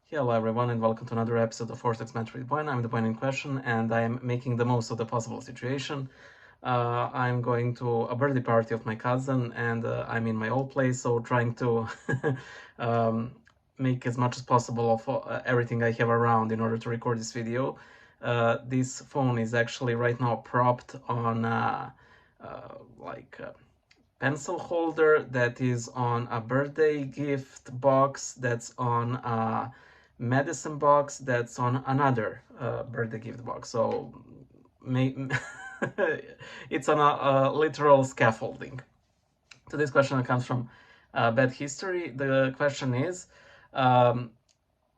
Hello everyone and welcome to another episode of Orthodox Mentor with Boyan. I'm the Boyan in question and I am making the most of the possible situation. I'm going to a birthday party of my cousin and I'm in my old place, so trying to um, make as much as possible of everything I have around in order to record this video. This phone is actually right now propped on like a pencil holder that is on a birthday gift box that's on a medicine box that's on another birthday gift box. So it's on a literal scaffolding. So this question comes from Bad History. The question is, um,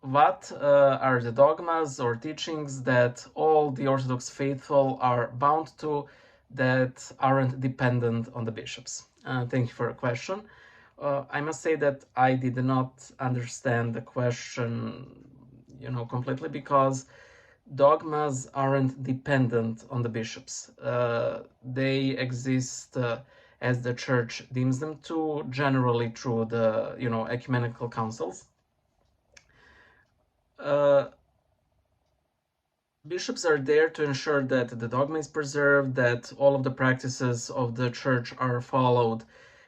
what are the dogmas or teachings that all the Orthodox faithful are bound to that aren't dependent on the bishops? Thank you for a question. I must say that I did not understand the question, completely, because dogmas aren't dependent on the bishops. They exist as the church deems them to, generally through the ecumenical councils. Uh, Bishops are there to ensure that the dogma is preserved, that all of the practices of the church are followed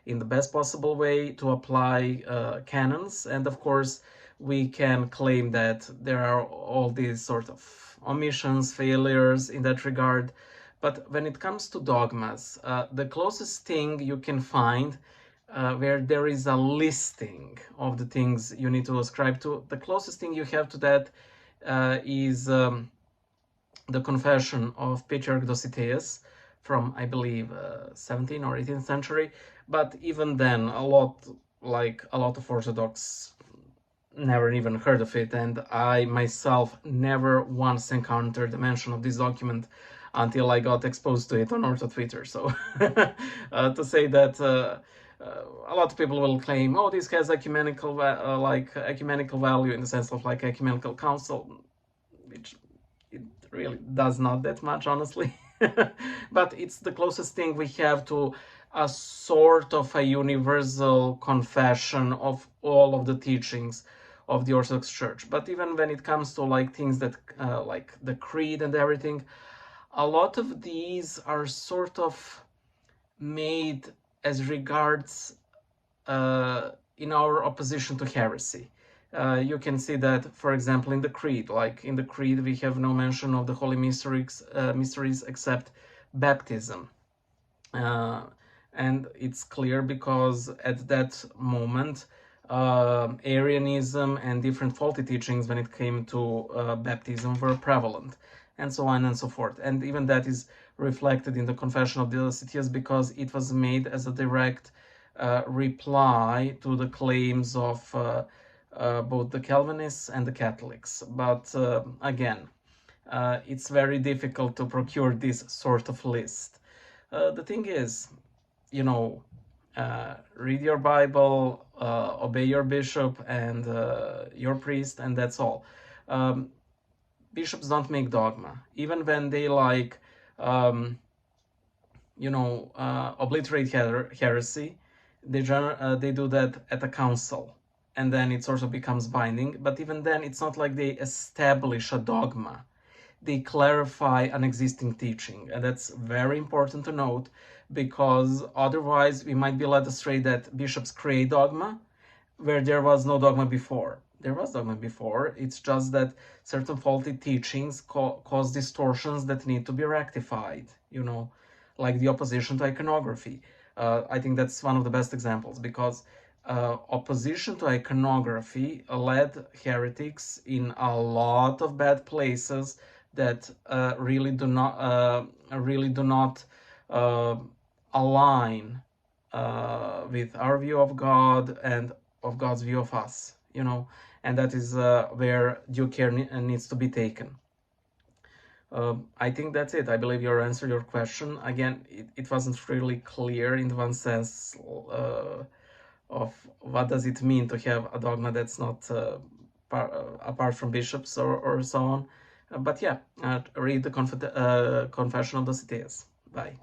in the best possible way, to apply canons. And of course, we can claim that there are all these sort of omissions, failures in that regard. But when it comes to dogmas, the closest thing you can find where there is a listing of the things you need to ascribe to, the closest thing you have to that is the confession of Patriarch Dositeus from, I believe, 17th or 18th century. But even then, a lot of Orthodox never even heard of it, and I myself never once encountered a mention of this document until I got exposed to it on Ortho Twitter. So to say that a lot of people will claim, oh, this has ecumenical ecumenical value in the sense of like ecumenical council, which it really does not that much, honestly. But it's the closest thing we have to a sort of a universal confession of all of the teachings of the Orthodox Church. But even when it comes to like things that like the creed and everything, a lot of these are sort of made as regards in our opposition to heresy. You can see that, for example, in the Creed. Like in the Creed, we have no mention of the Holy mysteries except baptism. Uh, and it's clear because at that moment, Arianism and different faulty teachings when it came to baptism were prevalent, and so on and so forth. And even that is reflected in the Confession of the Dositeus because it was made as a direct reply to the claims of both the Calvinists and the Catholics. But again, it's very difficult to procure this sort of list. The thing is, read your Bible, obey your bishop and your priest, and that's all. Bishops don't make dogma, even when they obliterate heresy. They do that at a council, and then it sort of becomes binding. But even then, it's not like they establish a dogma. They clarify an existing teaching, and that's very important to note, because otherwise we might be led astray that bishops create dogma where there was no dogma before. There was dogma before, it's just that certain faulty teachings cause distortions that need to be rectified, like the opposition to iconography. I think that's one of the best examples, because opposition to iconography led heretics in a lot of bad places that really do not uh, align with our view of God and of God's view of us, and that is where due care needs to be taken. I think that's it. I believe you answered your question. Again, it wasn't really clear in one sense of what does it mean to have a dogma that's not apart from bishops or so on. But yeah, read the Confession of the Cities. Bye.